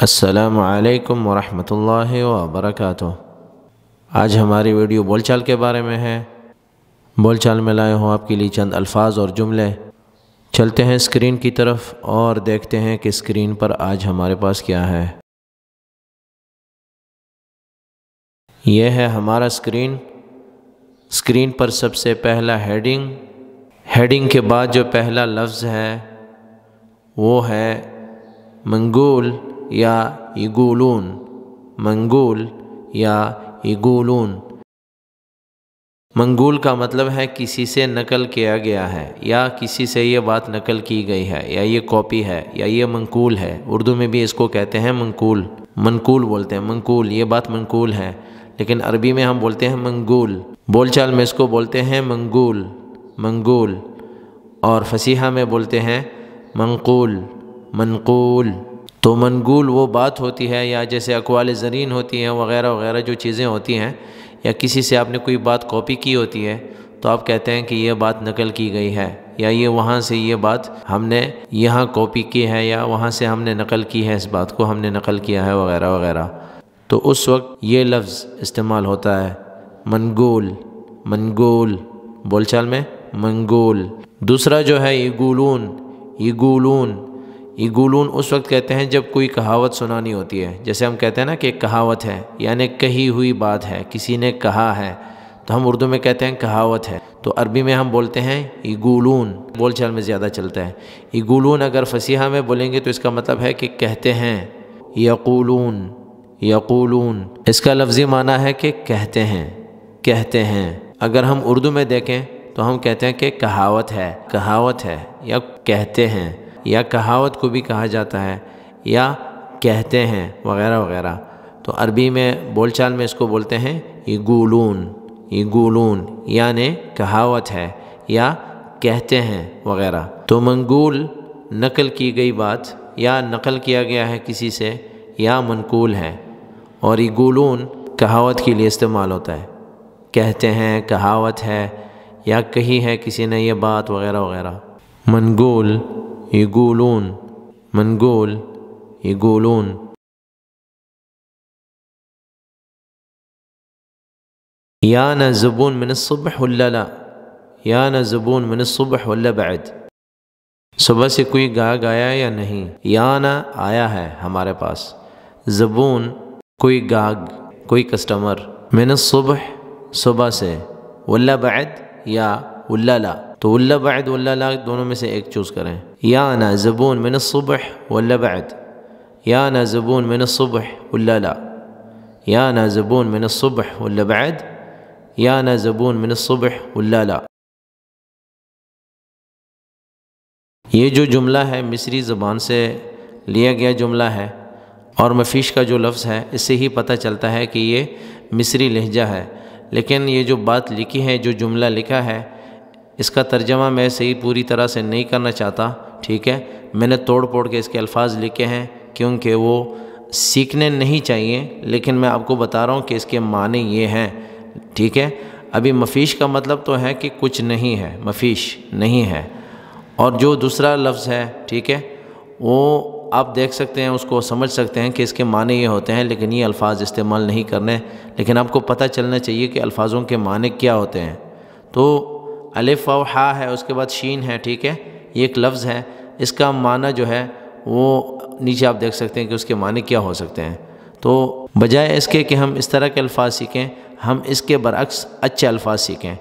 السلام علیکم ورحمۃ اللہ وبرکاتہ۔ آج ہماری ویڈیو بول چال کے بارے میں ہے۔ بول چال میں لائے ہوں آپ کے لیے چند الفاظ اور جملے۔ چلتے ہیں اسکرین کی طرف اور دیکھتے ہیں کہ اسکرین پر آج ہمارے پاس کیا ہے۔ یہ ہے ہمارا اسکرین۔ اسکرین پر سب سے پہلا ہیڈنگ کے بعد جو پہلا لفظ ہے وہ ہے منگول یا یگولون۔ منگول یا یگولون۔ منگول کا مطلب ہے کسی سے نقل کیا گیا ہے یا کسی سے یہ بات نقل کی گئی ہے یا یہ کاپی ہے یا یہ منقول ہے۔ اردو میں بھی اس کو کہتے ہیں منقول۔ منقول بولتے ہیں، منقول، یہ بات منقول ہے، لیکن عربی میں ہم بولتے ہیں منگول۔ بول چال میں اس کو بولتے ہیں منگول، منگول، اور فصیحہ میں بولتے ہیں منقول، منقول۔ تو منقول وہ بات ہوتی ہے یا جیسے اقوال زرین ہوتی ہیں وغیرہ وغیرہ جو چیزیں ہوتی ہیں، یا کسی سے آپ نے کوئی بات کاپی کی ہوتی ہے تو آپ کہتے ہیں کہ یہ بات نقل کی گئی ہے، یا یہ وہاں سے یہ بات ہم نے یہاں کاپی کی ہے، یا وہاں سے ہم نے نقل کی ہے، اس بات کو ہم نے نقل کیا ہے وغیرہ وغیرہ۔ تو اس وقت یہ لفظ استعمال ہوتا ہے منقول، منقول، بول چال میں منقول۔ دوسرا جو ہے یگولون، یگولون۔ یگولون اس وقت کہتے ہیں جب کوئی کہاوت سنانی ہوتی ہے، جیسے ہم کہتے ہیں نا کہ ایک کہاوت ہے، یعنی کہی ہوئی بات ہے، کسی نے کہا ہے، تو ہم اردو میں کہتے ہیں کہاوت ہے، تو عربی میں ہم بولتے ہیں یگولون۔ بول چال میں زیادہ چلتا ہے یگولون۔ اگر فصیحہ میں بولیں گے تو اس کا مطلب ہے کہ کہتے ہیں، یقولون، یقولون، اس کا لفظی معنی ہے کہ کہتے ہیں، کہتے ہیں۔ اگر ہم اردو میں دیکھیں تو ہم کہتے ہیں کہ کہاوت ہے، کہاوت ہے، یا کہتے ہیں، یا کہاوت کو بھی کہا جاتا ہے، یا کہتے ہیں وغیرہ وغیرہ۔ تو عربی میں بول چال میں اس کو بولتے ہیں یگولون، یگولون، یعنی کہاوت ہے یا کہتے ہیں وغیرہ۔ تو منقول نقل کی گئی بات یا نقل کیا گیا ہے کسی سے، یا منقول ہے، اور یگولون کہاوت کے لیے استعمال ہوتا ہے، کہتے ہیں، کہاوت ہے، یا کہی ہے کسی نے یہ بات وغیرہ وغیرہ۔ منقول، یگولون، منقول، یگولون۔ یانا زبون من الصبح ولا لا؟ یانا زبون من الصبح ولا بعد؟ صبح سے کوئی گاہک آیا یا نہیں؟ یانا آیا ہے ہمارے پاس، زبون کوئی گاہک، کوئی کسٹمر، من الصبح صبح سے، ولا بعد یا ولا لا؟ تو ولا بعد ولا لا دونوں میں سے ایک چوز کریں۔ یانا زبون من الصبح ولا بعد؟ یانا زبون من الصبح ولا لا؟ یانا زبون من الصبح ولا بعد؟ یانا زبون من الصبح ولا لا؟ یہ جو جملہ ہے مصری زبان سے لیا گیا جملہ ہے، اور مفیش کا جو لفظ ہے اس سے ہی پتہ چلتا ہے کہ یہ مصری لہجہ ہے، لیکن یہ جو بات لکھی ہے، جو جملہ لکھا ہے، اس کا ترجمہ میں صحیح پوری طرح سے نہیں کرنا چاہتا، ٹھیک ہے؟ میں نے توڑ پھوڑ کے اس کے الفاظ لکھے ہیں کیونکہ وہ سیکھنے نہیں چاہیے، لیکن میں آپ کو بتا رہا ہوں کہ اس کے معنی یہ ہیں، ٹھیک ہے؟ ابھی مفیش کا مطلب تو ہے کہ کچھ نہیں ہے، مفیش نہیں ہے، اور جو دوسرا لفظ ہے، ٹھیک ہے، وہ آپ دیکھ سکتے ہیں، اس کو سمجھ سکتے ہیں کہ اس کے معنی یہ ہوتے ہیں، لیکن یہ الفاظ استعمال نہیں کرنے، لیکن آپ کو پتہ چلنا چاہیے کہ الفاظوں کے معنی کیا ہوتے ہیں۔ تو الف و ہا ہے، اس کے بعد شین ہے، ٹھیک ہے؟ یہ ایک لفظ ہے، اس کا معنی جو ہے وہ نیچے آپ دیکھ سکتے ہیں کہ اس کے معنی کیا ہو سکتے ہیں۔ تو بجائے اس کے کہ ہم اس طرح کے الفاظ سیکھیں، ہم اس کے برعکس اچھے الفاظ سیکھیں۔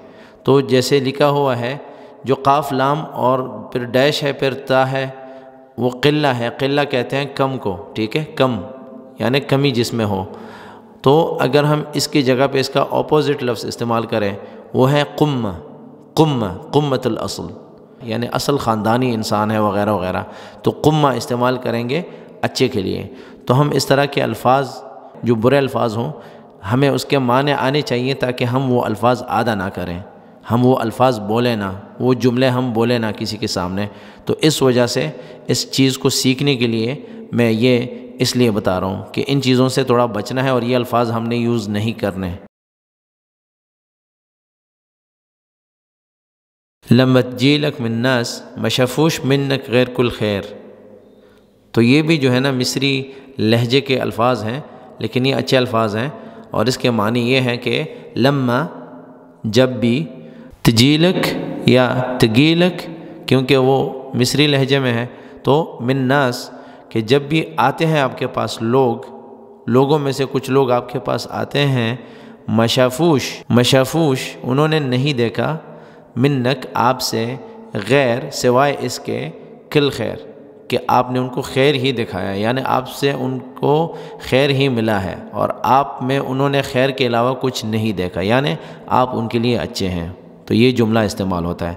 تو جیسے لکھا ہوا ہے، جو قاف لام اور پھر ڈیش ہے پھر تا ہے، وہ قلہ ہے، قلہ کہتے ہیں کم کو، ٹھیک ہے؟ کم یعنی کمی جس میں ہو۔ تو اگر ہم اس کی جگہ پہ اس کا اپوزٹ لفظ استعمال کریں، وہ ہے قمہ، قمہ، قمۃ الاصل، یعنی اصل خاندانی انسان ہے وغیرہ وغیرہ، تو قمہ استعمال کریں گے اچھے کے لیے۔ تو ہم اس طرح کے الفاظ جو برے الفاظ ہوں، ہمیں اس کے معنی آنے چاہیے تاکہ ہم وہ الفاظ ادا نہ کریں، ہم وہ الفاظ بولیں نہ، وہ جملے ہم بولیں نہ کسی کے سامنے۔ تو اس وجہ سے اس چیز کو سیکھنے کے لیے میں یہ اس لیے بتا رہا ہوں کہ ان چیزوں سے تھوڑا بچنا ہے اور یہ الفاظ ہم نے یوز نہیں کرنے۔ لما تجیلک من الناس مشفوش منک غیر کل خیر، تو یہ بھی جو ہے نا مصری لہجے کے الفاظ ہیں، لیکن یہ اچھے الفاظ ہیں، اور اس کے معنی یہ ہیں کہ لما جب بھی، تجیلک یا تگیلک کیونکہ وہ مصری لہجے میں ہے، تو من ناس کہ جب بھی آتے ہیں آپ کے پاس لوگوں میں سے کچھ لوگ آپ کے پاس آتے ہیں، مشافوش انہوں نے نہیں دیکھا، منک آپ سے، غیر سوائے اس کے، کل خیر کہ آپ نے ان کو خیر ہی دکھایا، یعنی آپ سے ان کو خیر ہی ملا ہے، اور آپ میں انہوں نے خیر کے علاوہ کچھ نہیں دیکھا، یعنی آپ ان کے لیے اچھے ہیں۔ تو یہ جملہ استعمال ہوتا ہے،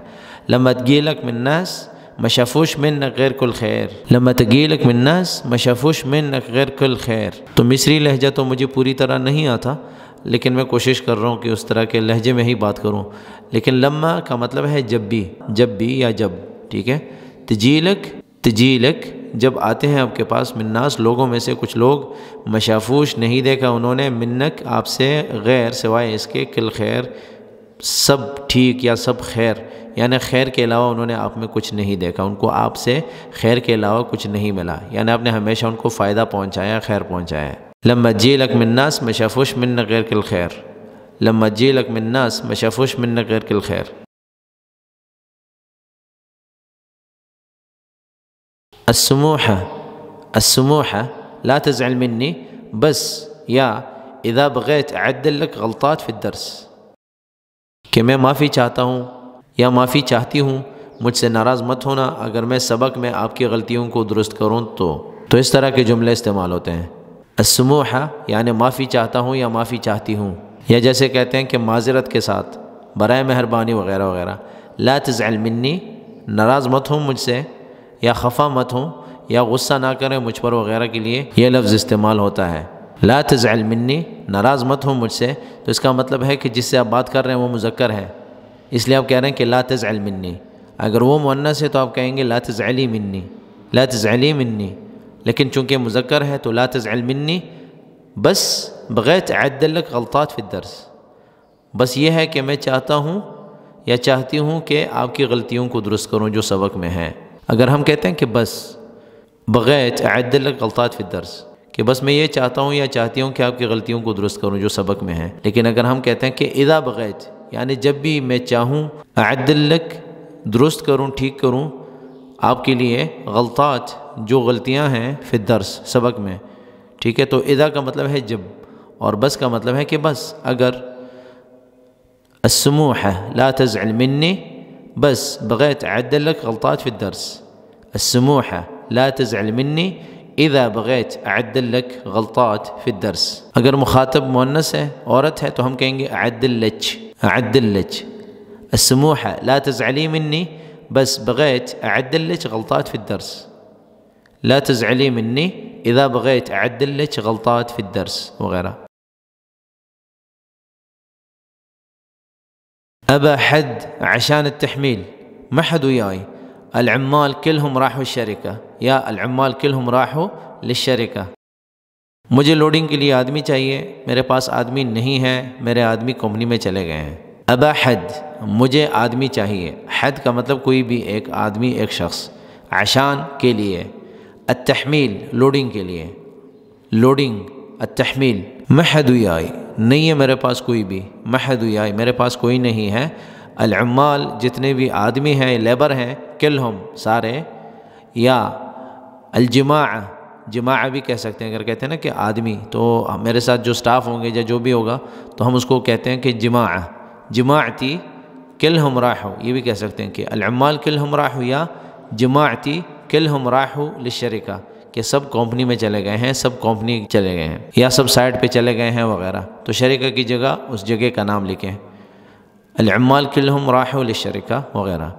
لما تگیلک من ناس مشافوش منک غیر کل خیر، لما تگیلک من ناس مشافوش منک غیر کل خیر۔ تو مصری لہجہ تو مجھے پوری طرح نہیں آتا، لیکن میں کوشش کر رہا ہوں کہ اس طرح کے لہجے میں ہی بات کروں، لیکن لما کا مطلب ہے جب بھی یا جب، ٹھیک ہے۔ تجیلک جب آتے ہیں آپ کے پاس، من ناس لوگوں میں سے کچھ لوگ، مشافوش نہیں دیکھا انہوں نے، منک آپ سے، غیر سوائے اس کے، کل خیر سب ٹھیک یا سب خیر، یعنی خیر کے علاوہ انہوں نے آپ میں کچھ نہیں دیکھا، ان کو آپ سے خیر کے علاوہ کچھ نہیں ملا، یعنی آپ نے ہمیشہ ان کو فائدہ پہنچایا، خیر پہنچایا ہے۔ لما تجیلک من ناس مشافوش منک غیر کل خیر، لما تجیلک من ناس مشافوش منک غیر کل خیر۔ السموحة لا تزعل مني بس یا اذا بغيت اعدل لك غلطات في الدرس، کہ میں معافی چاہتا ہوں یا معافی چاہتی ہوں، مجھ سے ناراض مت ہونا اگر میں سبق میں آپ کی غلطیوں کو درست کروں تو اس طرح کے جملے استعمال ہوتے ہیں۔ السموحة یعنی معافی چاہتا ہوں یا معافی چاہتی ہوں، یا جیسے کہتے ہیں کہ معذرت کے ساتھ، برائے مہربانی وغیرہ وغیرہ۔ لا تزعل منی ناراض مت ہوں مجھ سے، یا خفا مت ہوں، یا غصہ نہ کریں مجھ پر وغیرہ کے لیے یہ لفظ استعمال ہوتا ہے۔ لا تزعل منی ناراض مت ہوں مجھ سے، تو اس کا مطلب ہے کہ جس سے آپ بات کر رہے ہیں وہ مذکر ہے، اس لیے آپ کہہ رہے ہیں کہ لا تزعل منی۔ اگر وہ مؤنث ہے تو آپ کہیں گے لا تزعلی منی، لا تزعلی منی، لیکن چونکہ مذکر ہے تو لا تزعل منی بس بغیت اعدل لک غلطات فی الدرس، بس یہ ہے کہ میں چاہتا ہوں یا چاہتی ہوں کہ آپ کی غلطیوں کو درست کروں جو سبق میں ہیں۔ اگر ہم کہتے ہیں کہ بس بغیت اعدل لک غلطات فی الدرس، کہ بس میں یہ چاہتا ہوں یا چاہتی ہوں کہ آپ کی غلطیوں کو درست کروں جو سبق میں ہیں، لیکن اگر ہم کہتے ہیں کہ اذا بغیت یعنی جب بھی میں چاہوں، اعدل لک درست کروں، ٹھیک کروں آپ کے لیے، غلطات جو غلطیاں ہیں، فی الدرس سبق میں، ٹھیک ہے۔ تو اذا کا مطلب ہے جب، اور بس کا مطلب ہے کہ بس اگر۔ السموحة لا تزعل مني بس بغيت أعدل لك غلطات في الدرس، السموحة لا تزعل مني إذا بغيت أعدل لك غلطات في الدرس۔ اگر مخاطب مؤنث ہے، عورت ہے، تو ہم کہیں گے أعدل لك، السموحة لا تزعلي مني بس بغيت أعدل لك غلطات في الدرس، لا تزعلي مني إذا بغيت أعدل لك غلطات في الدرس وغيرها۔ أبا حد عشان التحميل ما حد وياي، العمال كلهم راحوا الشركة، یا العمال كلهم راحوا للشركة۔ مجھے لوڈنگ کے لیے آدمی چاہیے، میرے پاس آدمی نہیں ہے، میرے آدمی کمپنی میں چلے گئے ہیں۔ ابا حد مجھے آدمی چاہیے، حد کا مطلب کوئی بھی ایک آدمی، ایک شخص، عشان کے لیے، التحمیل لوڈنگ کے لیے، لوڈنگ، التحمیل، ما حد ویائی نہیں ہے میرے پاس کوئی بھی، ما حد ویائی میرے پاس کوئی نہیں ہے، العمال جتنے بھی آدمی ہیں، لیبر ہیں، کلہم سارے، یا الجماعہ، جماعہ بھی کہہ سکتے ہیں، اگر کہتے ہیں نا کہ آدمی، تو میرے ساتھ جو سٹاف ہوں گے یا جو بھی ہوگا تو ہم اس کو کہتے ہیں کہ جماعہ، جماعتی کلہم راحو، یہ بھی کہہ سکتے ہیں کہ العمال کلہم راحو یا جماعتی کلہم راحو للشرکہ، کہ سب کمپنی میں چلے گئے ہیں، سب کمپنی چلے گئے ہیں، یا سب سائٹ پہ چلے گئے ہیں وغیرہ، تو شرکہ کی جگہ اس جگہ کا نام لکھیں، العمال كلهم راحوا للشركة وغيرها۔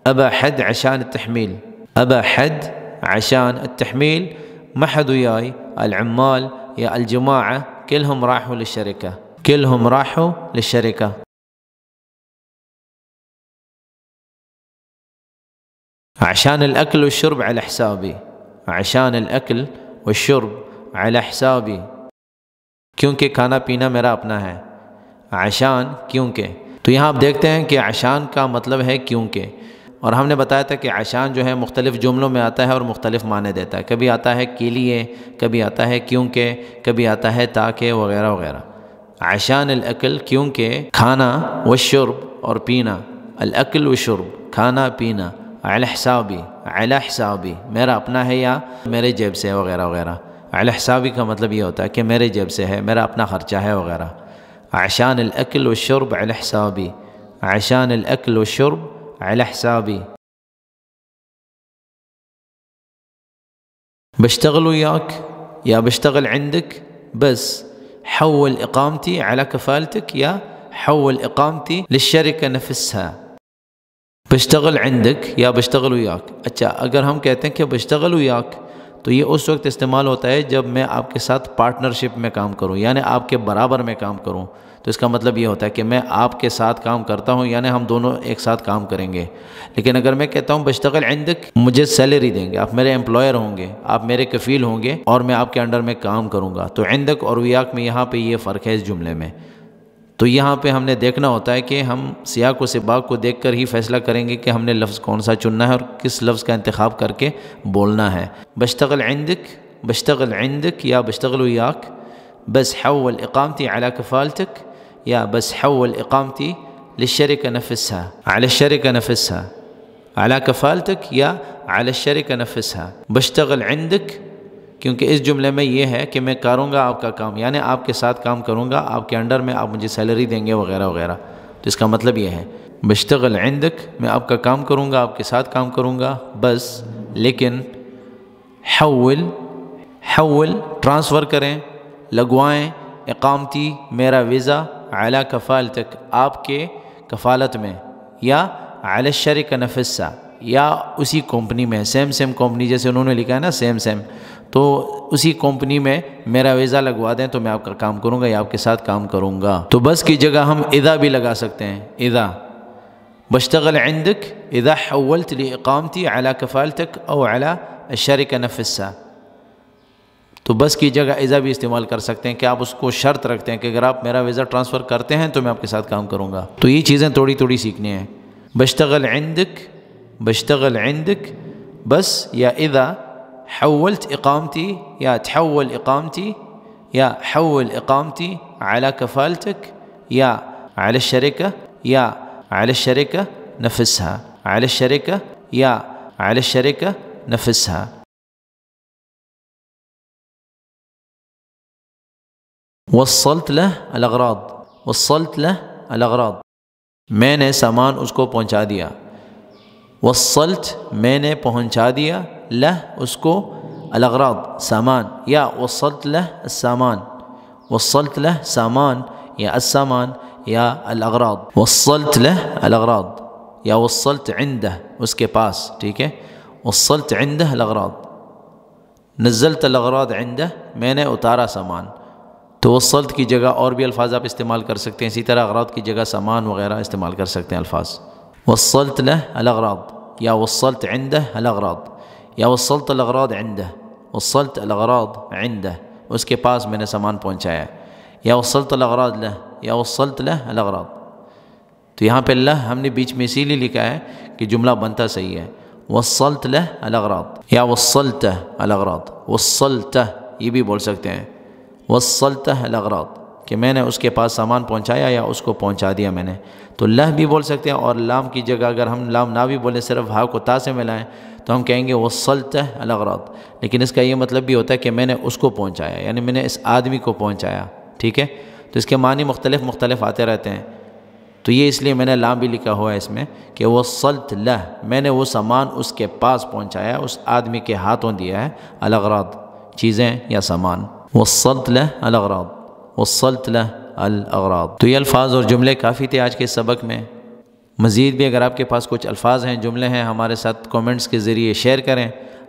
أبا حد عشان التحميل، أبا حد عشان التحميل، ما حد وياي، العمال يا الجماعة كلهم راحوا للشركة، كلهم راحوا للشركة۔ عشان الأكل والشرب على حسابي، عشان الأكل والشرب على حسابي، کیونکہ کھانا پینا میرا اپنا ہے، عشان کیونکہ، تو یہاں آپ دیکھتے ہیں کہ عشان کا مطلب ہے کیونکہ، اور ہم نے بتایا تھا کہ عشان جو ہے مختلف جملوں میں آتا ہے اور مختلف معنی دیتا ہے، کبھی آتا ہے کے لیے، کبھی آتا ہے کیونکہ، کبھی آتا ہے تاکہ وغیرہ وغیرہ۔ عشان الاکل کیونکہ کھانا، والشرب اور پینا، الاکل والشرب کھانا پینا، علی حسابی، علی حسابی میرا اپنا ہے یا میرے جیب سے ہے وغیرہ وغیرہ۔ علی حسابی کا مطلب یہ ہوتا ہے کہ میرے جیب سے ہے، میرا اپنا خرچہ ہے وغیرہ۔ عشان الاکل والشرب علی حسابی، عشان الاکل والشرب علی حسابی۔ بشتغل وياك یا بشتغل عندك بس حول اقامتي على كفالتك یا حول اقامتي للشركة نفسها۔ بشتغل عندك یا بشتغل وياك، اچھا اگر ہم کہتے ہیں کہ بشتغل وياك تو یہ اس وقت استعمال ہوتا ہے جب میں آپ کے ساتھ پارٹنرشپ میں کام کروں، یعنی آپ کے برابر میں کام کروں، تو اس کا مطلب یہ ہوتا ہے کہ میں آپ کے ساتھ کام کرتا ہوں، یعنی ہم دونوں ایک ساتھ کام کریں گے۔ لیکن اگر میں کہتا ہوں بشتغل عندك، مجھے سیلری دیں گے، آپ میرے امپلائر ہوں گے، آپ میرے کفیل ہوں گے اور میں آپ کے انڈر میں کام کروں گا، تو عندك اور وياك میں یہاں پہ یہ فرق ہے اس جملے میں۔ تو یہاں پہ ہم نے دیکھنا ہوتا ہے کہ ہم سیاق و سباق کو دیکھ کر ہی فیصلہ کریں گے کہ ہم نے لفظ کون سا چننا ہے اور کس لفظ کا انتخاب کر کے بولنا ہے۔ بشتغل عندك، بشتغل عندك یا بشتغل وياك بس حول اقامتي على كفالتك یا بس حول اقامتي للشركة نفسها، على الشركة نفسها، على كفالتك یا على الشركة نفسها۔ بشتغل عندك کیونکہ اس جملے میں یہ ہے کہ میں کروں گا آپ کا کام، یعنی آپ کے ساتھ کام کروں گا، آپ کے انڈر میں آپ مجھے سیلری دیں گے وغیرہ وغیرہ، تو اس کا مطلب یہ ہے بشتغل عندك میں آپ کا کام کروں گا، آپ کے ساتھ کام کروں گا، بس لیکن حول، حول ٹرانسفر کریں، لگوائیں، اقامتی میرا ویزا، علی کفالتک آپ کے کفالت میں، یا علی الشرکہ نفسها یا اسی کمپنی میں، سیم سیم کمپنی جیسے انہوں نے لکھا ہے نا سیم سیم، تو اسی کمپنی میں میرا ویزا لگوا دیں تو میں آپ کا کام کروں گا یا آپ کے ساتھ کام کروں گا۔ تو بس کی جگہ ہم اذا بھی لگا سکتے ہیں، اذا بشتغل عندك اذا حولت لإقامتي على كفالتك او على الشركة نفسها، تو بس کی جگہ اذا بھی استعمال کر سکتے ہیں کہ آپ اس کو شرط رکھتے ہیں کہ اگر آپ میرا ویزا ٹرانسفر کرتے ہیں تو میں آپ کے ساتھ کام کروں گا۔ تو یہ چیزیں تھوڑی تھوڑی سیکھنی ہیں۔ بشتغل عندك، بشتغل عندك بس یا اذا حولت اقامتي یا تحول اقامتي یا حول اقامتي على كفالتك یا على الشركة یا على الشركة نفسها، على الشركة یا على الشركة نفسها۔ وصلت له الاغراض، وصلت له الاغراض میں نے سامان اس کو پہنچا دیا، وصلت میں نے پہنچا دیا، لہ اس کو، الاغراض سامان، یا وصلت لہ السامان، وصلت لہ سامان یا السامان یا الاغراض، وصلت لہ الاغراض یا وصلت عندہ اس کے پاس، ٹھیک ہے، وصلت عندہ الاغراض، نزلت الاغراض عندہ میں نے اتارا سامان۔ تو وصلت کی جگہ اور بھی الفاظ آپ استعمال کر سکتے ہیں، اسی طرح اغراض کی جگہ سامان وغیرہ استعمال کر سکتے ہیں الفاظ۔ وصلت له الاغراض یا وصلت عنده الاغراض یا وصلت الاغراض عنده، وصلت الاغراض عنده اس کے پاس میں نے سامان پہنچایا، یا وصلت الاغراض له یا وصلت له الاغراض۔ تو یہاں پہ له ہم نے بیچ میں اسی لیے لکھا ہے کہ جملہ بنتا صحیح ہے، وصلت له الاغراض یا وصلت الاغراض، وصلت یہ بھی بول سکتے ہیں، وصلت الاغراض کہ میں نے اس کے پاس سامان پہنچایا یا اس کو پہنچا دیا میں نے۔ تو لہ بھی بول سکتے ہیں، اور لام کی جگہ اگر ہم لام نہ بھی بولیں، صرف ہا کو تا سے ملائیں تو ہم کہیں گے وصلت الاغراض، لیکن اس کا یہ مطلب بھی ہوتا ہے کہ میں نے اس کو پہنچایا، یعنی میں نے اس آدمی کو پہنچایا، ٹھیک ہے۔ تو اس کے معنی مختلف مختلف آتے رہتے ہیں، تو یہ اس لیے میں نے لام بھی لکھا ہوا ہے اس میں کہ وصلت لہ میں نے وہ سامان اس کے پاس پہنچایا، اس آدمی کے ہاتھوں دیا ہے، الاغراض چیزیں یا سامان، وصلت لہ الاغراض، وصلت لہ الاغراض۔ تو یہ الفاظ اور جملے کافی تھے آج کے سبق میں۔ مزید بھی اگر آپ کے پاس کچھ الفاظ ہیں، جملے ہیں، ہمارے ساتھ کومنٹس کے ذریعے شیئر کریں،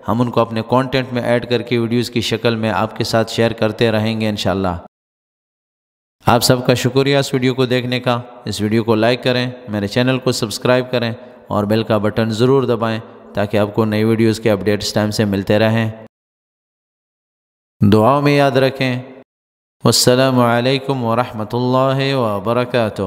ہم ان کو اپنے کانٹینٹ میں ایڈ کر کے ویڈیوز کی شکل میں آپ کے ساتھ شیئر کرتے رہیں گے انشاءاللہ۔ آپ سب کا شکریہ اس ویڈیو کو دیکھنے کا۔ اس ویڈیو کو لائک کریں، میرے چینل کو سبسکرائب کریں اور بیل کا بٹن ضرور دبائیں تاکہ آپ کو نئی ویڈیوز کے اپڈیٹس ٹائم سے ملتے رہیں۔ دعاؤں میں یاد رکھیں۔ والسلام علیکم ورحمۃ اللہ وبرکاتہ۔